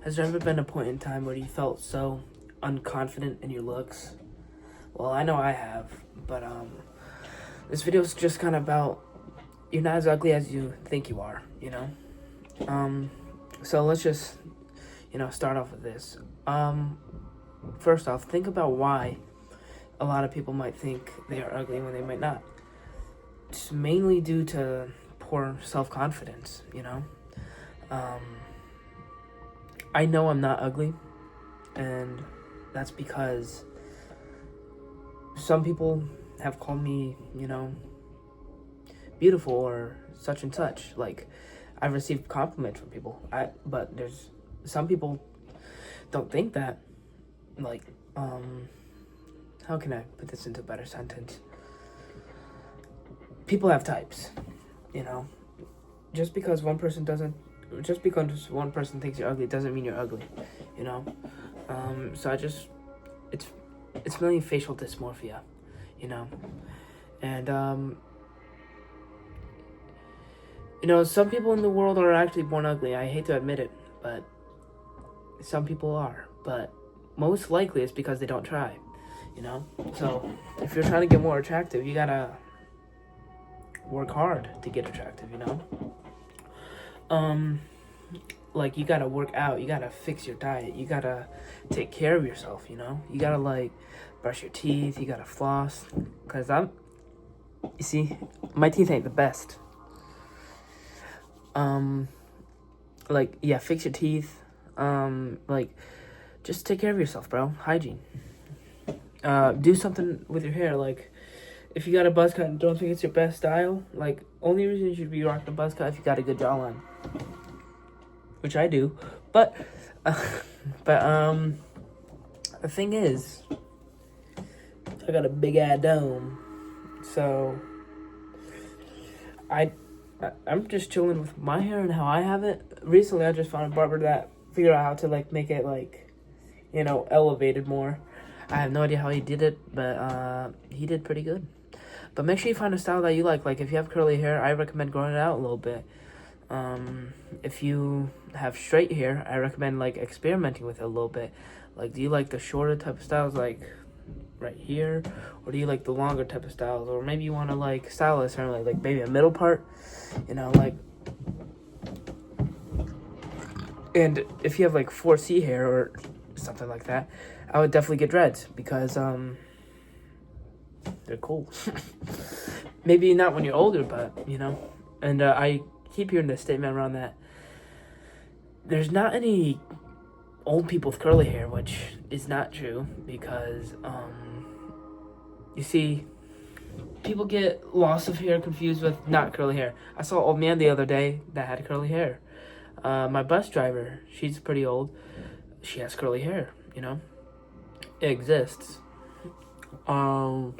Has there ever been a point in time where you felt so unconfident in your looks? Well, I know I have, but this video is just kind of about you're not as ugly as you think you are, you know? So let's just, start off with this. First off, think about why a lot of people might think they are ugly when they might not. It's mainly due to poor self-confidence, I know I'm not ugly, and that's because some people have called me, beautiful or such and such. Like, I've received compliments from people. But there's some people don't think that. Like, how can I put this into a better sentence? People have types, Just because one person thinks you're ugly doesn't mean you're ugly, So it's mainly facial dysmorphia, and some people in the world are actually born ugly. I hate to admit it, but some people are. But most likely it's because they don't try, So if you're trying to get more attractive, you gotta work hard to get attractive, Like, you gotta work out, you gotta fix your diet, you gotta take care of yourself, You gotta, like, brush your teeth, you gotta floss. Because you see, my teeth ain't the best. Fix your teeth. Just take care of yourself, bro. Hygiene. Do something with your hair, like, if you got a buzz cut and don't think it's your best style, like, only reason you should be rocking a buzz cut if you got a good jawline. Which I do. But the thing is, I got a big ass dome. So I'm just chilling with my hair and how I have it. Recently I just found a barber that figured out how to, like, make it, like, elevated more. I have no idea how he did it, but he did pretty good. But make sure you find a style that you like. Like, if you have curly hair, I recommend growing it out a little bit. If you have straight hair, I recommend, like, experimenting with it a little bit. Like, do you like the shorter type of styles, like right here, or do you like the longer type of styles? Or maybe you want to, like, style it certainly, like maybe a middle part, like. And if you have, like, 4C hair or something like that, I would definitely get dreads because they're cool. Maybe not when you're older, but and I keep hearing this statement around that there's not any old people with curly hair, which is not true because you see, people get loss of hair confused with not curly hair. I saw an old man the other day that had curly hair. My bus driver, she's pretty old. She has curly hair, It exists. But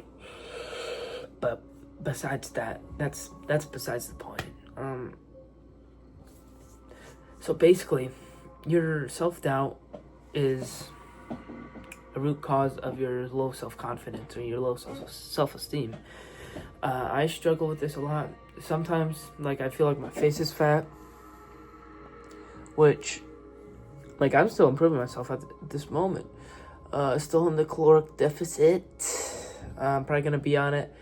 besides that, that's besides the point. So basically, your self-doubt is a root cause of your low self-confidence or your low self-esteem. I struggle with this a lot. Sometimes, like, I feel like my face is fat, which, like, I'm still improving myself at this moment. Still in the caloric deficit. I'm probably going to be on it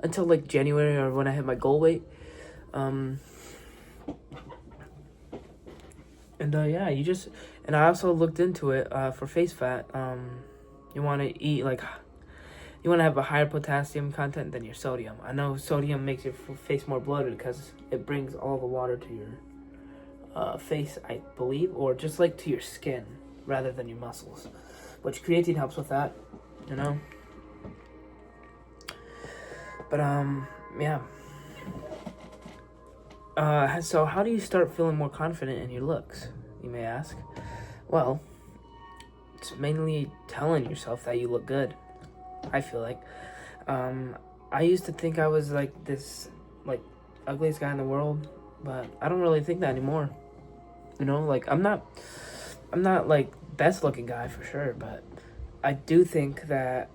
until, like, January or when I hit my goal weight. And I also looked into it for face fat. You want to eat, like, you want to have a higher potassium content than your sodium. I know sodium makes your face more bloated because it brings all the water to your face, I believe, or just, like, to your skin rather than your muscles, which creatine helps with that, But yeah. So how do you start feeling more confident in your looks, you may ask? Well, it's mainly telling yourself that you look good, I feel like. I used to think I was, like, this, like, ugliest guy in the world, but I don't really think that anymore. Like, I'm not, like, best looking guy for sure, but I do think that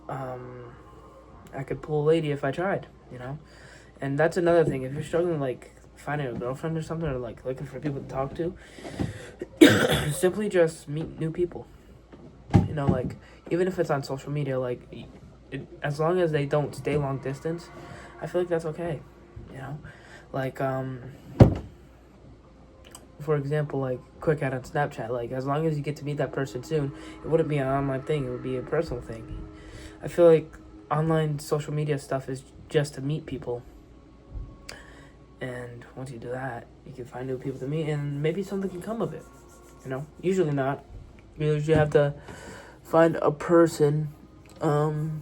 I could pull a lady if I tried, And that's another thing. If you're struggling, like, finding a girlfriend or something, or, like, looking for people to talk to, simply just meet new people. You know, like, even if it's on social media, like, as long as they don't stay long distance, I feel like that's okay. You know, like, for example, like, quick add on Snapchat, like, as long as you get to meet that person soon, it wouldn't be an online thing, it would be a personal thing. I feel like online social media stuff is just to meet people. And once you do that, you can find new people to meet, and maybe something can come of it. You know, usually not. You usually have to find a person in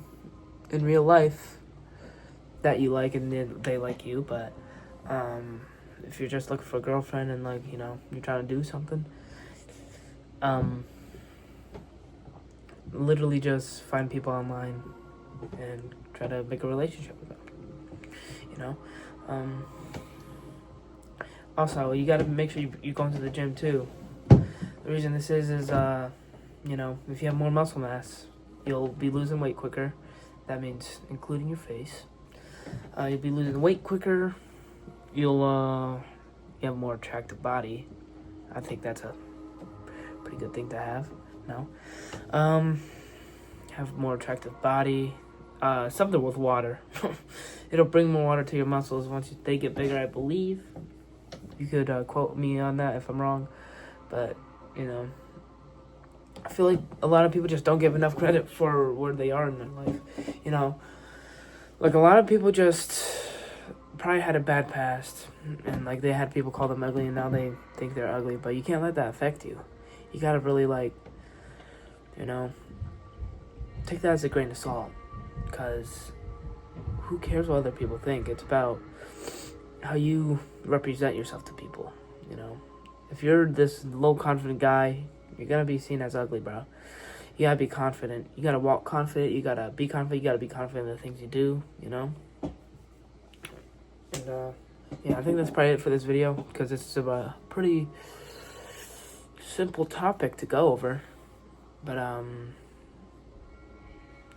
real life that you like and then they like you. But if you're just looking for a girlfriend and, like, you know, you're trying to do something, literally just find people online and try to make a relationship with them. You know, also, you gotta make sure you're going to the gym too. The reason this is you know, if you have more muscle mass, you'll be losing weight quicker. That means including your face. You'll be losing weight quicker. You'll you have a more attractive body. I think that's a pretty good thing to have. No, have a more attractive body. Something with water. It'll bring more water to your muscles once they get bigger, I believe. You could quote me on that if I'm wrong, but, you know, I feel like a lot of people just don't give enough credit for where they are in their life. You know, like, a lot of people just probably had a bad past, and, like, they had people call them ugly, and now they think they're ugly. But you can't let that affect you. You gotta really, like, you know, take that as a grain of salt, because who cares what other people think? It's about how you represent yourself to people. You know, if you're this low confident guy, you're gonna be seen as ugly, bro. You gotta be confident. You gotta walk confident. You gotta be confident. You gotta be confident in the things you do, you know? And, yeah, I think that's probably it for this video, because it's a pretty simple topic to go over. But,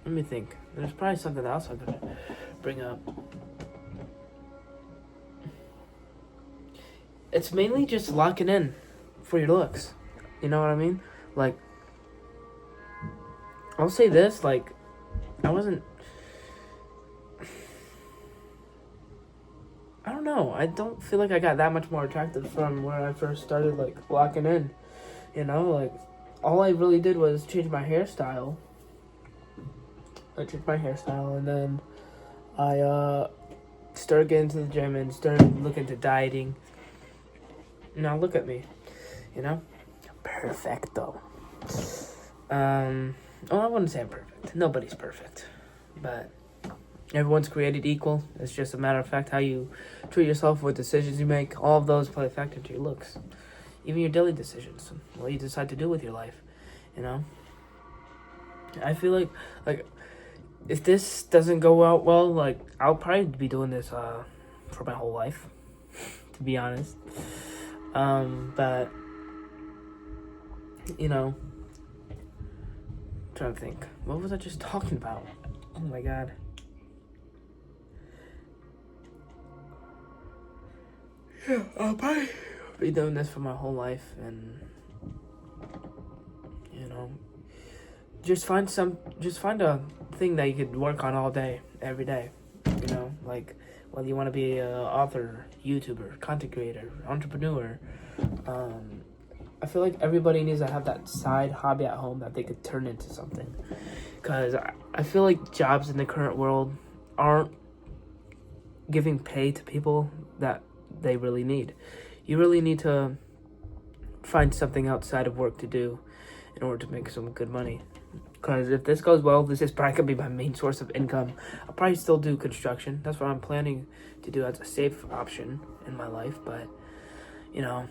let me think. There's probably something else I'm gonna bring up. It's mainly just locking in for your looks. You know what I mean? Like, I'll say this, like, I don't know. I don't feel like I got that much more attractive from where I first started, like, locking in. You know, like, all I really did was change my hairstyle. And then I started getting to the gym and started looking to dieting. Now look at me, you know? Perfecto. Well, I wouldn't say I'm perfect. Nobody's perfect. But everyone's created equal. It's just a matter of fact how you treat yourself, what decisions you make. All of those play a factor into your looks. Even your daily decisions. What you decide to do with your life, you know? I feel like if this doesn't go out well, like, I'll probably be doing this for my whole life, to be honest. But, you know, I'm trying to think. What was I just talking about? Oh my god. Yeah, I'll probably be doing this for my whole life, and, you know, just find a thing that you could work on all day, every day. You know, like, whether you want to be an author, YouTuber, content creator, entrepreneur. I feel like everybody needs to have that side hobby at home that they could turn into something. Because I feel like jobs in the current world aren't giving pay to people that they really need. You really need to find something outside of work to do in order to make some good money. Because if this goes well, this is probably going to be my main source of income. I'll probably still do construction. That's what I'm planning to do as a safe option in my life. But, you know,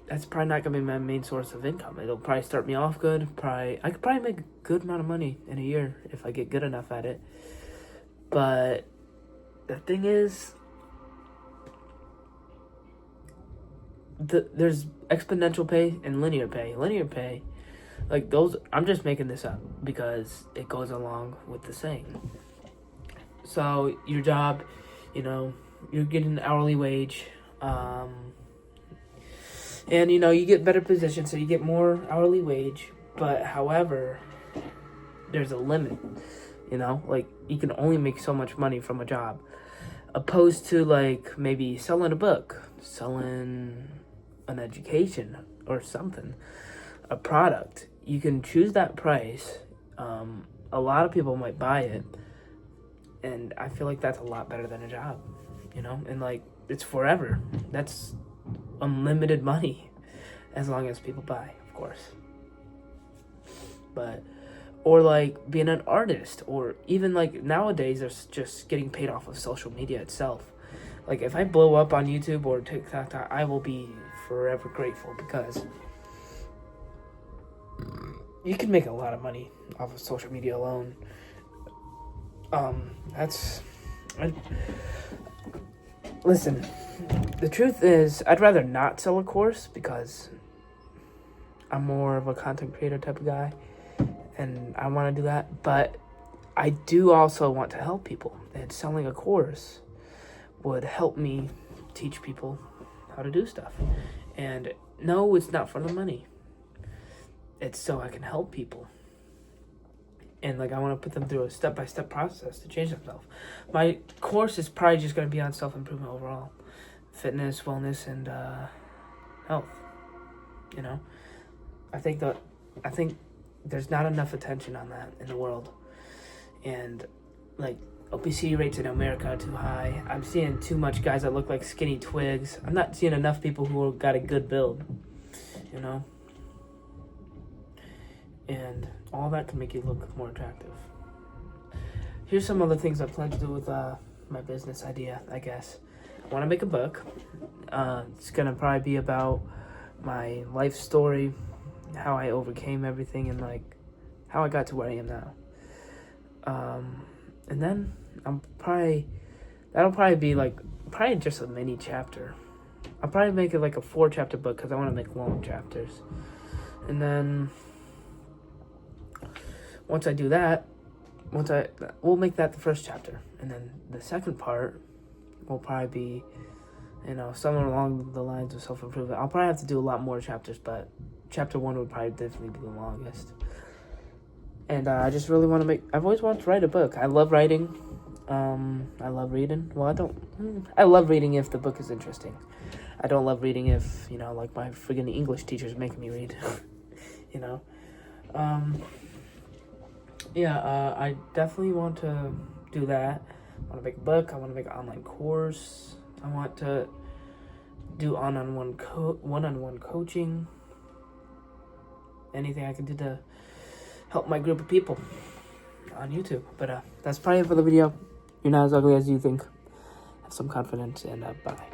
that's probably not going to be my main source of income. It'll probably start me off good. I could probably make a good amount of money in a year if I get good enough at it. But the thing is, there's exponential pay and linear pay. Linear pay, like, those, I'm just making this up because it goes along with the saying. So your job, you know, you're getting an hourly wage. And, you know, you get better positions, so you get more hourly wage. But, however, there's a limit, you know? Like, you can only make so much money from a job. Opposed to, like, maybe selling a book, selling an education or something, a product. You can choose that price. A lot of people might buy it. And I feel like that's a lot better than a job, you know? And, like, it's forever. That's unlimited money, as long as people buy, of course. But, or, like, being an artist, or even, like, nowadays, there's just getting paid off of social media itself. Like, if I blow up on YouTube or TikTok, I will be forever grateful, because you can make a lot of money off of social media alone. Listen, the truth is, I'd rather not sell a course, because I'm more of a content creator type of guy, and I want to do that. But I do also want to help people, and selling a course would help me teach people how to do stuff. And no, it's not for the money. It's so I can help people. And, like, I want to put them through a step-by-step process to change themselves. My course is probably just going to be on self-improvement overall. Fitness, wellness, and health. You know? I think there's not enough attention on that in the world. And, like, obesity rates in America are too high. I'm seeing too much guys that look like skinny twigs. I'm not seeing enough people who got a good build. You know? And all that can make you look more attractive. Here's some other things I plan to do with my business idea, I guess. I want to make a book. It's going to probably be about my life story, how I overcame everything, and, like, how I got to where I am now. And then that'll probably be, like, probably just a mini chapter. I'll probably make it like a 4-chapter book, because I want to make long chapters. And then once I do that, we'll make that the first chapter, and then the second part will probably be, you know, somewhere along the lines of self-improvement. I'll probably have to do a lot more chapters, but chapter 1 would probably definitely be the longest. And I just really want to I've always wanted to write a book. I love writing. I love reading. Well, I love reading if the book is interesting. I don't love reading if, you know, like, my friggin' English teacher's making me read. You know? I definitely want to do that. I want to make a book. I want to make an online course. I want to do one-on-one coaching. Anything I can do to help my group of people on YouTube. But that's probably it for the video. You're not as ugly as you think. Have some confidence, and bye.